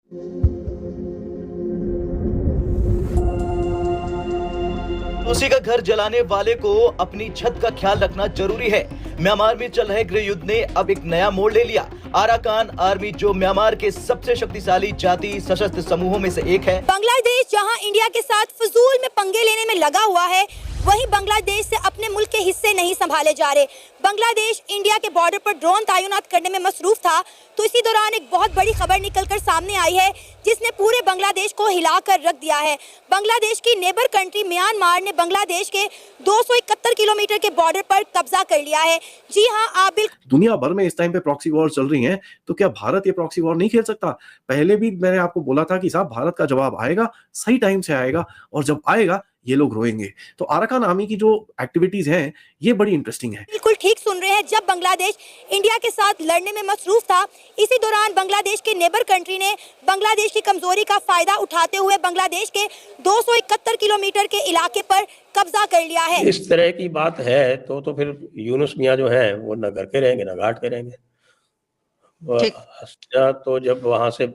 उसी का घर जलाने वाले को अपनी छत का ख्याल रखना जरूरी है। म्यांमार में चल रहे गृह युद्ध ने अब एक नया मोड़ ले लिया। अराकान आर्मी, जो म्यांमार के सबसे शक्तिशाली जाति सशस्त्र समूहों में से एक है, बांग्लादेश जहां इंडिया के साथ फजूल में पंगे लेने में लगा हुआ है, वहीं बांग्लादेश से अपने मुल्क के हिस्से नहीं संभाले जा रहे। बांग्लादेश इंडिया के बॉर्डर पर ड्रोन तैनात करने में मसरूफ था, तो इसी दौरान एक बहुत बड़ी खबर निकलकर सामने आई है जिसने पूरे बांग्लादेश को हिलाकर रख दिया है। बांग्लादेश की नेबर कंट्री म्यांमार ने बांग्लादेश के 271 किलोमीटर के बॉर्डर पर कब्जा कर लिया है। जी हाँ, आप बिल्कुल। दुनिया भर में इस टाइम पे प्रॉक्सी वॉर चल रही हैं, तो क्या भारत ये प्रॉक्सी वॉर नहीं खेल सकता? पहले भी मैंने आपको बोला था कि साहब भारत का जवाब आएगा, सही टाइम से आएगा, और जब आएगा ये लोग रोएंगे। तो अराकान आर्मी की जो एक्टिविटीज हैं ये बड़ी इंटरेस्टिंग है। बिल्कुल ठीक सुन रहे हैं। जब बांग्लादेश इंडिया के साथ लड़ने में मसरूफ था, इसी दौरान बांग्लादेश के नेबर कंट्री ने बांग्लादेश की कमजोरी का फायदा उठाते हुए बांग्लादेश के 271 किलोमीटर के इलाके पर कब्जा कर लिया है। इस तरह की बात है तो फिर यूनुस मियां जो है वो न घर के रहेंगे न घाट के रहेंगे। तो जब वहां से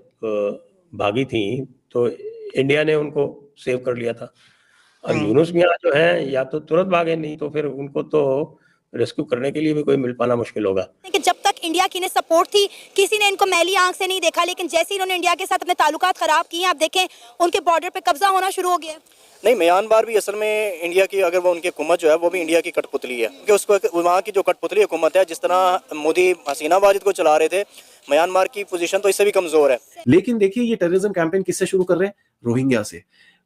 भागी थी तो इंडिया ने उनको सेव कर लिया था। अब यूनुस मियां जो है या तो तुरंत भागे, नहीं तो फिर उनको तो रेस्क्यू करने के लिए भी कोई मिल पाना मुश्किल होगा। लेकिन जब तक इंडिया की ने सपोर्ट थी, किसी ने इनको मैली आंख से नहीं देखा, लेकिन जैसे इन्होंने इंडिया के साथ अपने ताल्लुकात खराब किए, आप देखें उनके बॉर्डर पे कब्जा होना शुरू हो गया। नहीं, म्यांमार भी असल में इंडिया की, अगर वो उनकी हुकूमत जो है वो भी इंडिया की कठपुतली है, क्योंकि उसको वहाँ की जो कठपुतली हुकूमत है, जिस तरह मोदी हसीना वाजिद को चला रहे थे, म्यांमार की पोजीशन तो इससे भी कमजोर है। लेकिन देखिए ये टेररिज्म कैंपेन किससे शुरू कर रहे हैं? रोहिंग्या से।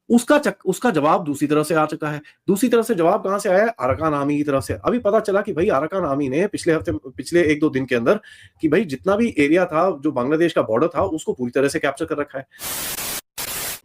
उसका जवाब दूसरी तरफ से आ चुका है। दूसरी तरफ से जवाब कहां से आया है? अराकान आर्मी की तरफ से। अभी पता चला कि भाई अराकान आर्मी ने पिछले 1-2 दिन के अंदर कि भाई जितना भी एरिया था जो बांग्लादेश का बॉर्डर था उसको पूरी तरह से कैप्चर कर रखा है।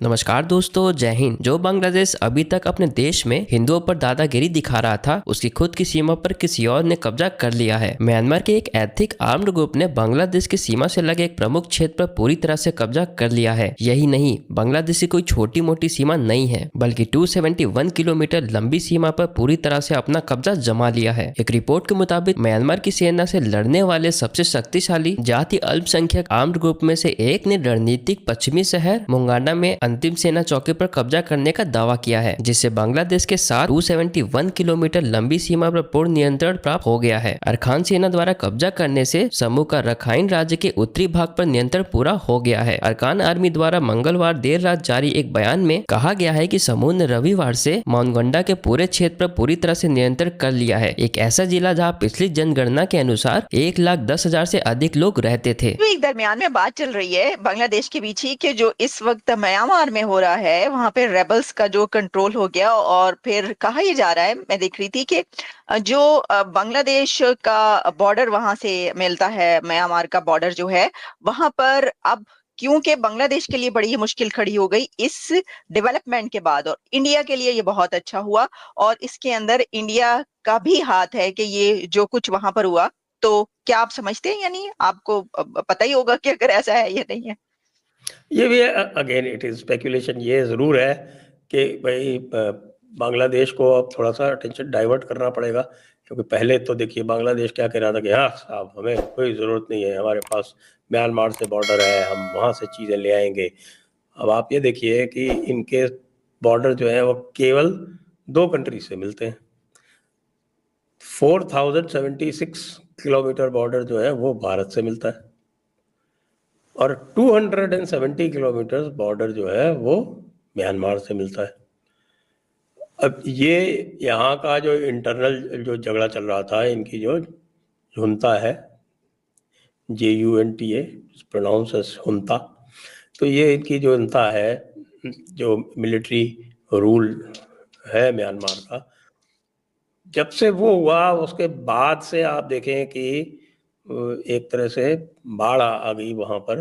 नमस्कार दोस्तों, जय हिंद। जो बांग्लादेश अभी तक अपने देश में हिंदुओं पर दादागिरी दिखा रहा था, उसकी खुद की सीमा पर किसी और ने कब्जा कर लिया है। म्यांमार के एक एथिक आर्म्ड ग्रुप ने बांग्लादेश की सीमा से लगे एक प्रमुख क्षेत्र पर पूरी तरह से कब्जा कर लिया है। यही नहीं, बांग्लादेश की कोई छोटी मोटी सीमा नहीं है, बल्कि 271 किलोमीटर लंबी सीमा पर पूरी तरह से अपना कब्जा जमा लिया है। एक रिपोर्ट के मुताबिक म्यांमार की सेना से लड़ने वाले सबसे शक्तिशाली जाति अल्पसंख्यक आर्म्ड ग्रुप में से एक ने रणनीतिक पश्चिमी शहर मोंगाना में अंतिम सेना चौकी पर कब्जा करने का दावा किया है, जिससे बांग्लादेश के साथ 271 किलोमीटर लंबी सीमा पर पूर्ण नियंत्रण प्राप्त हो गया है। अरकान सेना द्वारा कब्जा करने से समूह का रखाइन राज्य के उत्तरी भाग पर नियंत्रण पूरा हो गया है। अरकान आर्मी द्वारा मंगलवार देर रात जारी एक बयान में कहा गया है कि समूह ने रविवार से माउनगंडा के पूरे क्षेत्र पर पूरी तरह से नियंत्रण कर लिया है, एक ऐसा जिला जहाँ पिछली जनगणना के अनुसार 1,10,000 से अधिक लोग रहते थे। एक दरमियान में बात चल रही है बांग्लादेश के बीच ही कि जो इस वक्त म्यांमार में हो रहा है, वहां पे रेबल्स का जो कंट्रोल हो गया, और फिर कहा यह जा रहा है, मैं देख रही थी कि जो बांग्लादेश का बॉर्डर वहां से मिलता है, म्यांमार का बॉर्डर जो है वहां पर अब क्योंकि बांग्लादेश के लिए बड़ी मुश्किल खड़ी हो गई इस डेवलपमेंट के बाद, और इंडिया के लिए ये बहुत अच्छा हुआ, और इसके अंदर इंडिया का भी हाथ है कि ये जो कुछ वहां पर हुआ, तो क्या आप समझते हैं, यानी आपको पता ही होगा कि अगर ऐसा है या नहीं है? ये भी अगेन इट इज स्पेकुलेशन। ये जरूर है कि भाई बांग्लादेश को अब थोड़ा सा अटेंशन डाइवर्ट करना पड़ेगा, क्योंकि पहले तो देखिए बांग्लादेश क्या कह रहा था कि हाँ साहब हमें कोई ज़रूरत नहीं है, हमारे पास म्यांमार से बॉर्डर है, हम वहाँ से चीज़ें ले आएंगे। अब आप ये देखिए कि इनके बॉर्डर जो है वो केवल 2 कंट्री से मिलते हैं। 4076 किलोमीटर बॉर्डर जो है वो भारत से मिलता है, और 270 किलोमीटर बॉर्डर जो है वो म्यांमार से मिलता है। अब ये यहाँ का जो इंटरनल जो झगड़ा चल रहा था, इनकी जो जुंता है, JUNTA प्रोनाउंस एज हुंता, तो ये इनकी जो जुंता है, जो मिलिट्री रूल है म्यांमार का, जब से वो हुआ उसके बाद से आप देखें कि एक तरह से बाढ़ आ गई वहाँ पर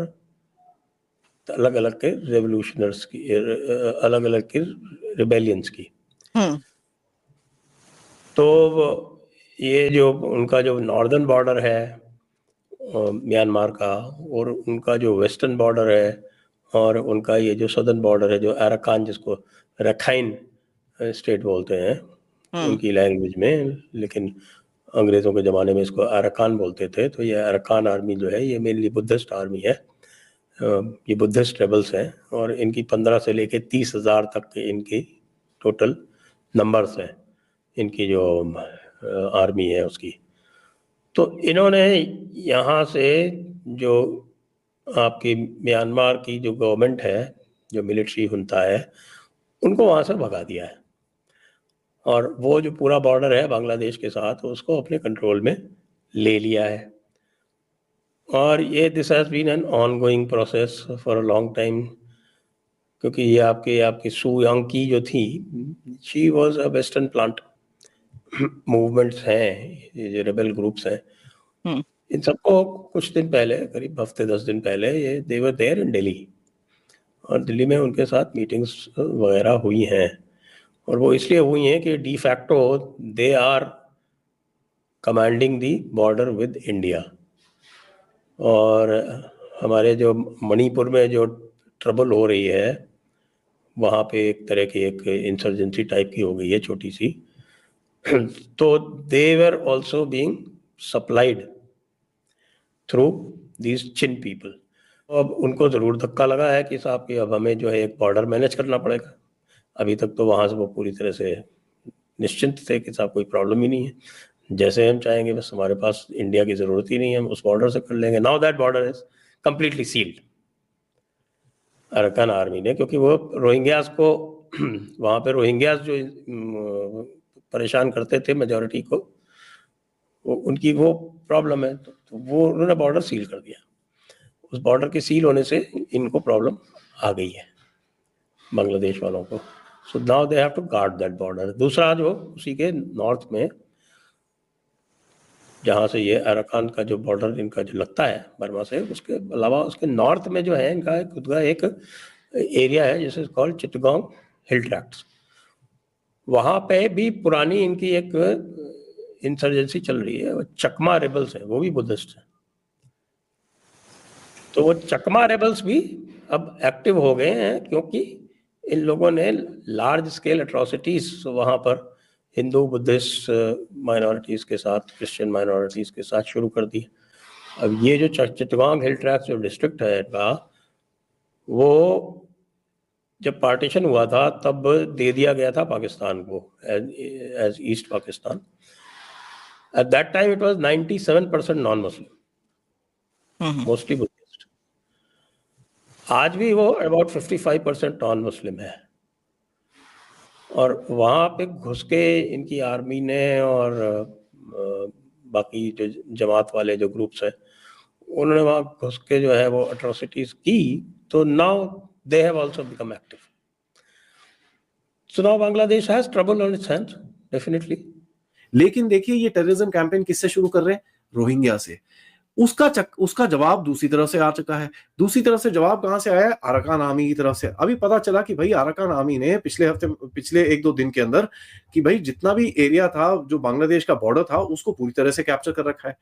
अलग अलग के रेवोल्यूशनर्स की, अलग अलग की रिबेलियंस की। तो ये जो उनका जो नॉर्दर्न बॉर्डर है म्यांमार का, और उनका जो वेस्टर्न बॉर्डर है, और उनका ये जो सदर्न बॉर्डर है, जो अराकान, जिसको रखाइन स्टेट बोलते हैं उनकी लैंग्वेज में, लेकिन अंग्रेज़ों के ज़माने में इसको अराकान बोलते थे। तो ये अराकान आर्मी जो है ये मेनली बुद्धिस्ट आर्मी है, ये बुद्धिस्ट रेबल्स हैं और इनकी 15 से लेके 30,000 तक के इनकी टोटल नंबर्स हैं, इनकी जो आर्मी है उसकी। तो इन्होंने यहाँ से जो आपकी म्यांमार की जो गवर्नमेंट है, जो मिलिट्री हुंता है, उनको वहाँ से भगा दिया है और वो जो पूरा बॉर्डर है बांग्लादेश के साथ उसको अपने कंट्रोल में ले लिया है। और ये this has been an ongoing process for a long time, क्योंकि ये आपकी सू यांकी जो थी, she was a western plant. Movements हैं, ये जो रेबल ग्रुप्स हैं, इन सबको कुछ दिन पहले, करीब हफ्ते 10 दिन पहले, ये दे वर देयर इन दिल्ली, और दिल्ली में उनके साथ मीटिंग्स वगैरह हुई हैं। और वो इसलिए हुई हैं कि de facto they are commanding the border with India. और हमारे जो मणिपुर में जो ट्रबल हो रही है, वहाँ पे एक तरह की एक इंसर्जेंसी टाइप की हो गई है छोटी सी, तो they are also being supplied through these Chin people. अब उनको ज़रूर धक्का लगा है कि साहब कि अब हमें जो है एक बॉर्डर मैनेज करना पड़ेगा। अभी तक तो वहाँ से वो पूरी तरह से निश्चिंत थे कि साहब कोई प्रॉब्लम ही नहीं है, जैसे हम चाहेंगे, बस हमारे पास इंडिया की ज़रूरत ही नहीं है, हम उस बॉर्डर से कर लेंगे। Now that border is completely sealed Arakan Army ने, क्योंकि वो रोहिंग्यास को वहाँ पे रोहिंग्यास जो परेशान करते थे मेजॉरिटी को, वो उनकी वो प्रॉब्लम है, तो वो उन्होंने बॉर्डर सील कर दिया। उस बॉर्डर के सील होने से इनको प्रॉब्लम आ गई है बांग्लादेश वालों को। So now they have to guard that border. दूसरा जो उसी के नॉर्थ में, जहाँ से ये अराकान का जो बॉर्डर इनका जो लगता है बर्मा से, उसके अलावा उसके नॉर्थ में जो है इनका खुद का एक एरिया है जिसे कॉल्ड चिटगांग हिल ट्रैक्ट्स। वहाँ पे भी पुरानी इनकी एक इंसर्जेंसी चल रही है, वो चकमा रेबल्स हैं, वो भी बुद्धिस्ट हैं। तो वो चकमा रेबल्स भी अब एक्टिव हो गए हैं, क्योंकि इन लोगों ने लार्ज स्केल एट्रोसिटीज वहाँ पर हिंदू बुद्धिस्ट माइनॉरिटीज़ के साथ, क्रिश्चियन माइनॉरिटीज़ के साथ शुरू कर दी। अब ये जो चिटगांग हिल ट्रैक्ट जो डिस्ट्रिक्ट है इनका, वो जब पार्टीशन हुआ था तब दे दिया गया था पाकिस्तान को as East Pakistan. At that time it was 97% non Muslim, mostly Buddhist. आज भी वो अबाउट 55% नॉन मुस्लिम है। और वहाँ पे घुस के इनकी आर्मी ने और बाकी जो जमात वाले जो ग्रुप्स हैं, उन्होंने वहाँ घुस के जो है वो अट्रोसिटीज की। तो now they have also become active. So now Bangladesh has trouble on it's hands definitely. लेकिन देखिए, ये टेररिज्म कैंपेन किससे शुरू कर रहे हैं? रोहिंग्या से। उसका जवाब दूसरी तरफ से आ चुका है। दूसरी तरफ से जवाब कहां से आया है? अराकान आर्मी की तरफ से। अभी पता चला कि भाई अराकान आर्मी ने पिछले 1-2 दिन के अंदर कि भाई जितना भी एरिया था जो बांग्लादेश का बॉर्डर था उसको पूरी तरह से कैप्चर कर रखा है।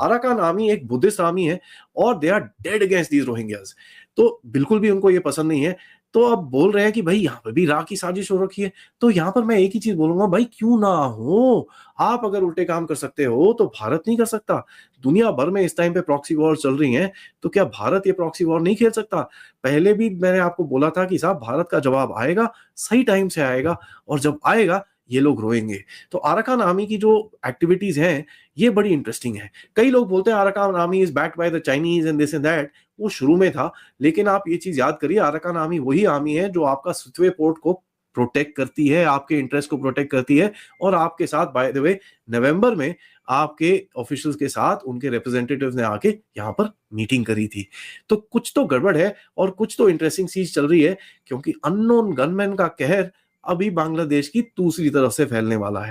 अराकान आर्मी एक बुद्धिस्ट आर्मी है और they are dead against these Rohingyas. तो बिल्कुल भी उनको ये पसंद नहीं है। तो अब बोल रहे हैं कि भाई यहाँ पर भी राह की साजिश हो रखी है। तो यहाँ पर मैं एक ही चीज बोलूंगा, भाई क्यों ना हो, आप अगर उल्टे काम कर सकते हो तो भारत नहीं कर सकता? दुनिया भर में इस टाइम पे प्रॉक्सी वॉर चल रही हैं, तो क्या भारत ये प्रॉक्सी वॉर नहीं खेल सकता? पहले भी मैंने आपको बोला था कि साहब भारत का जवाब आएगा, सही टाइम से आएगा, और जब आएगा ये लोग रोएंगे। तो अराकान आर्मी की जो एक्टिविटीज हैं ये बड़ी इंटरेस्टिंग है। कई लोग बोलते हैं Arakan army is backed by the Chinese and this and that. वो शुरू में था, लेकिन आप ये चीज याद करिए, अराकान आर्मी वही आर्मी है जो आपका सुतवे पोर्ट को प्रोटेक्ट करती है, आपके इंटरेस्ट को प्रोटेक्ट करती है, और आपके साथ बाय द वे नवंबर में आपके ऑफिशियल्स के साथ उनके रिप्रेजेंटेटिव्स ने आके यहाँ पर मीटिंग करी थी। तो कुछ तो गड़बड़ है और कुछ तो इंटरेस्टिंग चीज चल रही है, क्योंकि अननोन गनमैन का कहर अभी बांग्लादेश की दूसरी तरफ से फैलने वाला है।